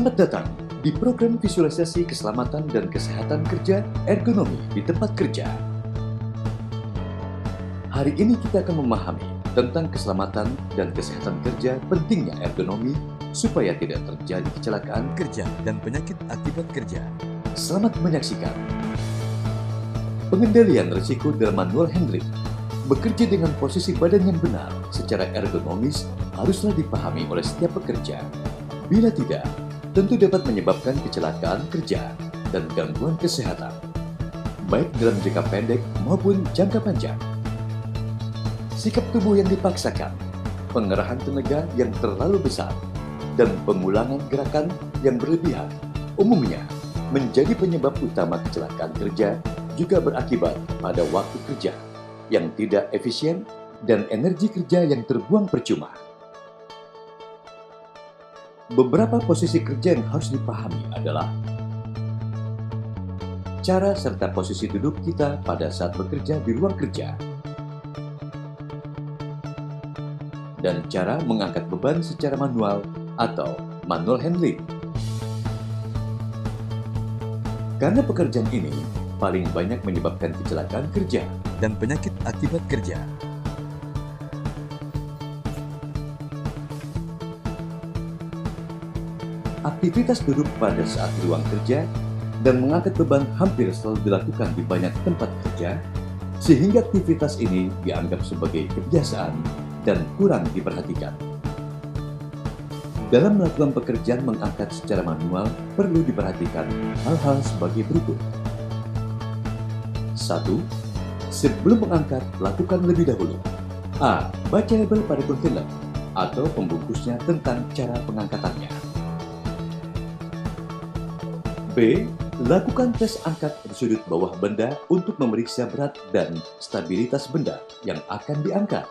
Selamat datang di program visualisasi keselamatan dan kesehatan kerja ergonomi di tempat kerja. Hari ini kita akan memahami tentang keselamatan dan kesehatan kerja, pentingnya ergonomi supaya tidak terjadi kecelakaan kerja dan penyakit akibat kerja. Selamat menyaksikan. Pengendalian risiko dalam manual handling. Bekerja dengan posisi badan yang benar secara ergonomis haruslah dipahami oleh setiap pekerja. Bila tidak, tentu dapat menyebabkan kecelakaan kerja dan gangguan kesehatan, baik dalam jangka pendek maupun jangka panjang. Sikap tubuh yang dipaksakan, pengerahan tenaga yang terlalu besar, dan pengulangan gerakan yang berlebihan umumnya menjadi penyebab utama kecelakaan kerja, juga berakibat pada waktu kerja yang tidak efisien dan energi kerja yang terbuang percuma. Beberapa posisi kerja yang harus dipahami adalah cara serta posisi duduk kita pada saat bekerja di ruang kerja, dan cara mengangkat beban secara manual atau manual handling. Karena pekerjaan ini paling banyak menyebabkan kecelakaan kerja dan penyakit akibat kerja. Aktivitas duduk pada saat di ruang kerja dan mengangkat beban hampir selalu dilakukan di banyak tempat kerja, sehingga aktivitas ini dianggap sebagai kebiasaan dan kurang diperhatikan. Dalam melakukan pekerjaan mengangkat secara manual, perlu diperhatikan hal-hal sebagai berikut. 1. Sebelum mengangkat, lakukan lebih dahulu. A. Baca label pada kontainer atau pembungkusnya tentang cara pengangkatannya. B. Lakukan tes angkat di sudut bawah benda untuk memeriksa berat dan stabilitas benda yang akan diangkat.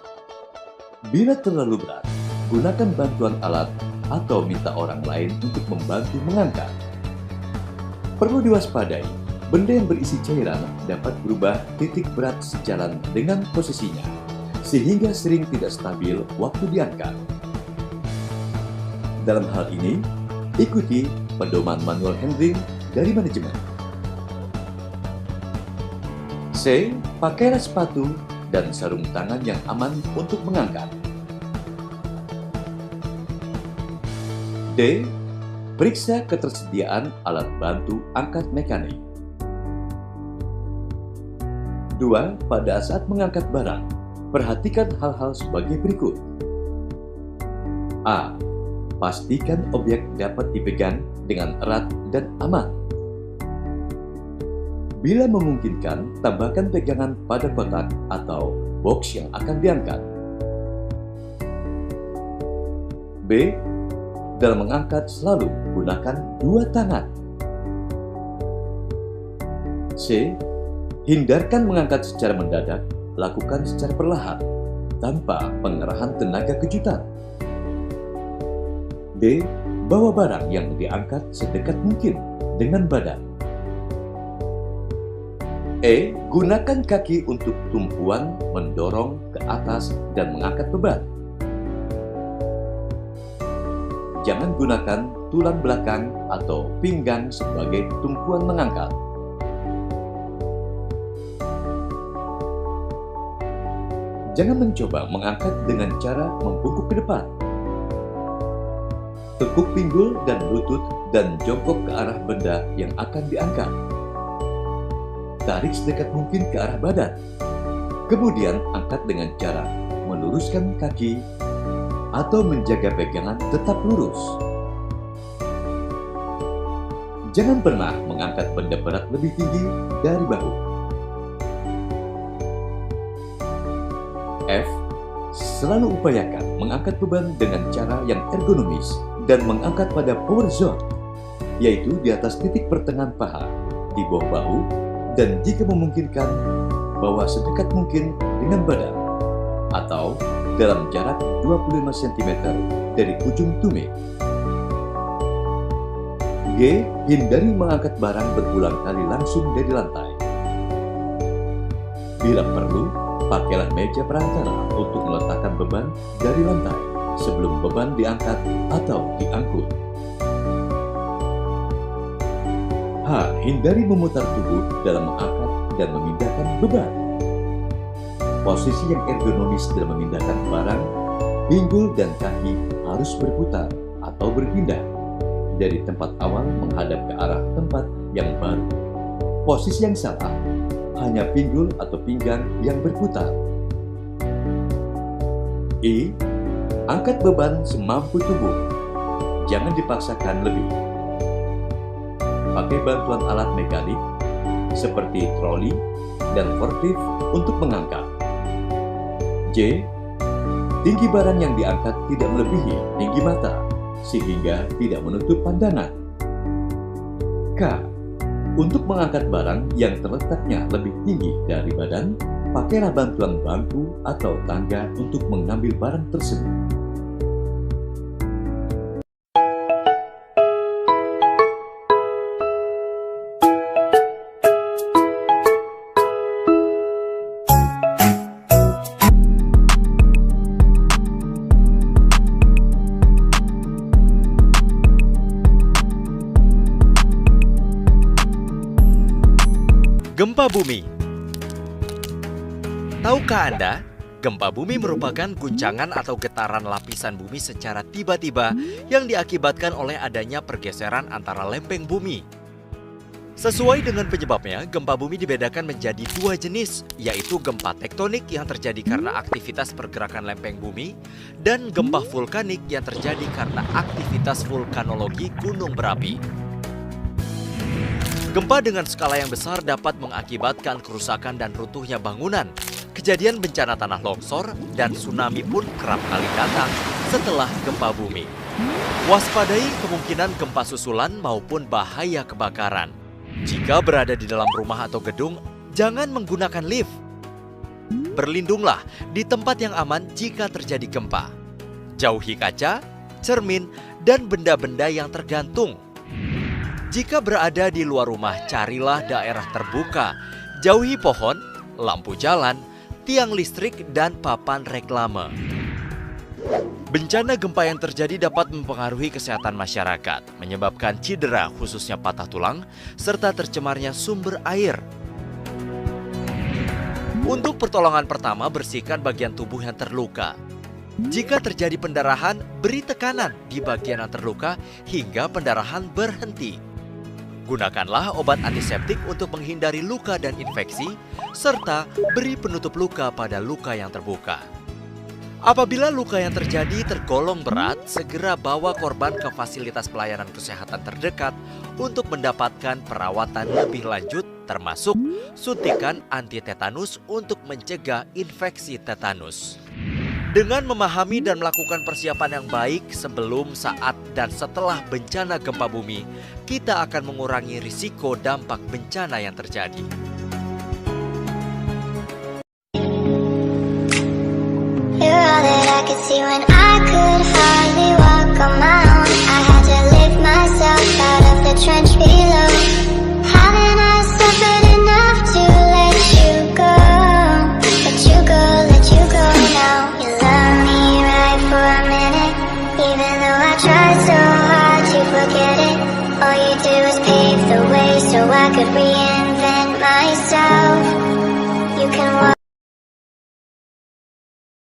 Bila terlalu berat, gunakan bantuan alat atau minta orang lain untuk membantu mengangkat. Perlu diwaspadai, benda yang berisi cairan dapat berubah titik berat sejalan dengan posisinya, sehingga sering tidak stabil waktu diangkat. Dalam hal ini, ikuti pedoman manual handling dari manajemen. C. Pakailah sepatu dan sarung tangan yang aman untuk mengangkat. D. Periksa ketersediaan alat bantu angkat mekanik. 2. Pada saat mengangkat barang, perhatikan hal-hal sebagai berikut. A. Pastikan objek dapat dipegang dengan erat dan aman. Bila memungkinkan, tambahkan pegangan pada kotak atau box yang akan diangkat. B. Dalam mengangkat selalu gunakan dua tangan. C. Hindarkan mengangkat secara mendadak, lakukan secara perlahan, tanpa pengerahan tenaga kejutan. D. Bawa barang yang diangkat sedekat mungkin dengan badan. E. Gunakan kaki untuk tumpuan, mendorong ke atas dan mengangkat beban. Jangan gunakan tulang belakang atau pinggang sebagai tumpuan mengangkat. Jangan mencoba mengangkat dengan cara membungkuk ke depan. Tekuk pinggul dan lutut dan jongkok ke arah benda yang akan diangkat. Tarik sedekat mungkin ke arah badan. Kemudian angkat dengan cara meluruskan kaki atau menjaga pegangan tetap lurus. Jangan pernah mengangkat benda berat lebih tinggi dari bahu. F. Selalu upayakan mengangkat beban dengan cara yang ergonomis dan mengangkat pada power zone, yaitu di atas titik pertengahan paha, di bawah bahu, dan jika memungkinkan, bawa sedekat mungkin dengan badan, atau dalam jarak 25 cm dari ujung tumit. G. Hindari mengangkat barang berulang kali langsung dari lantai. Bila perlu, pakailah meja perantara untuk meletakkan beban dari lantai sebelum beban diangkat atau diangkut. Hindari memutar tubuh dalam mengangkat dan memindahkan beban. Posisi yang ergonomis dalam memindahkan barang, pinggul dan kaki harus berputar atau berpindah dari tempat awal menghadap ke arah tempat yang baru. Posisi yang salah, hanya pinggul atau pinggang yang berputar. Angkat beban semampu tubuh. Jangan dipaksakan lebih. Pakai bantuan alat mekanik seperti troli dan forklift untuk mengangkat. Tinggi barang yang diangkat tidak melebihi tinggi mata, sehingga tidak menutup pandangan. Untuk mengangkat barang yang terletaknya lebih tinggi dari badan, pakailah bantuan bangku atau tangga untuk mengambil barang tersebut. Gempa bumi. Tahukah Anda, gempa bumi merupakan guncangan atau getaran lapisan bumi secara tiba-tiba yang diakibatkan oleh adanya pergeseran antara lempeng bumi. Sesuai dengan penyebabnya, gempa bumi dibedakan menjadi dua jenis, yaitu gempa tektonik yang terjadi karena aktivitas pergerakan lempeng bumi dan gempa vulkanik yang terjadi karena aktivitas vulkanologi gunung berapi. Gempa dengan skala yang besar dapat mengakibatkan kerusakan dan runtuhnya bangunan. Kejadian bencana tanah longsor dan tsunami pun kerap kali datang setelah gempa bumi. Waspadai kemungkinan gempa susulan maupun bahaya kebakaran. Jika berada di dalam rumah atau gedung, jangan menggunakan lift. Berlindunglah di tempat yang aman jika terjadi gempa. Jauhi kaca, cermin, dan benda-benda yang tergantung. Jika berada di luar rumah, carilah daerah terbuka. Jauhi pohon, lampu jalan, tiang listrik, dan papan reklame. Bencana gempa yang terjadi dapat mempengaruhi kesehatan masyarakat, menyebabkan cedera khususnya patah tulang, serta tercemarnya sumber air. Untuk pertolongan pertama, bersihkan bagian tubuh yang terluka. Jika terjadi pendarahan, beri tekanan di bagian yang terluka hingga pendarahan berhenti. Gunakanlah obat antiseptik untuk menghindari luka dan infeksi, serta beri penutup luka pada luka yang terbuka. Apabila luka yang terjadi tergolong berat, segera bawa korban ke fasilitas pelayanan kesehatan terdekat untuk mendapatkan perawatan lebih lanjut, termasuk suntikan anti-tetanus untuk mencegah infeksi tetanus. Dengan memahami dan melakukan persiapan yang baik sebelum, saat, dan setelah bencana gempa bumi, kita akan mengurangi risiko dampak bencana yang terjadi. All you do is pave the way so I could reinvent myself.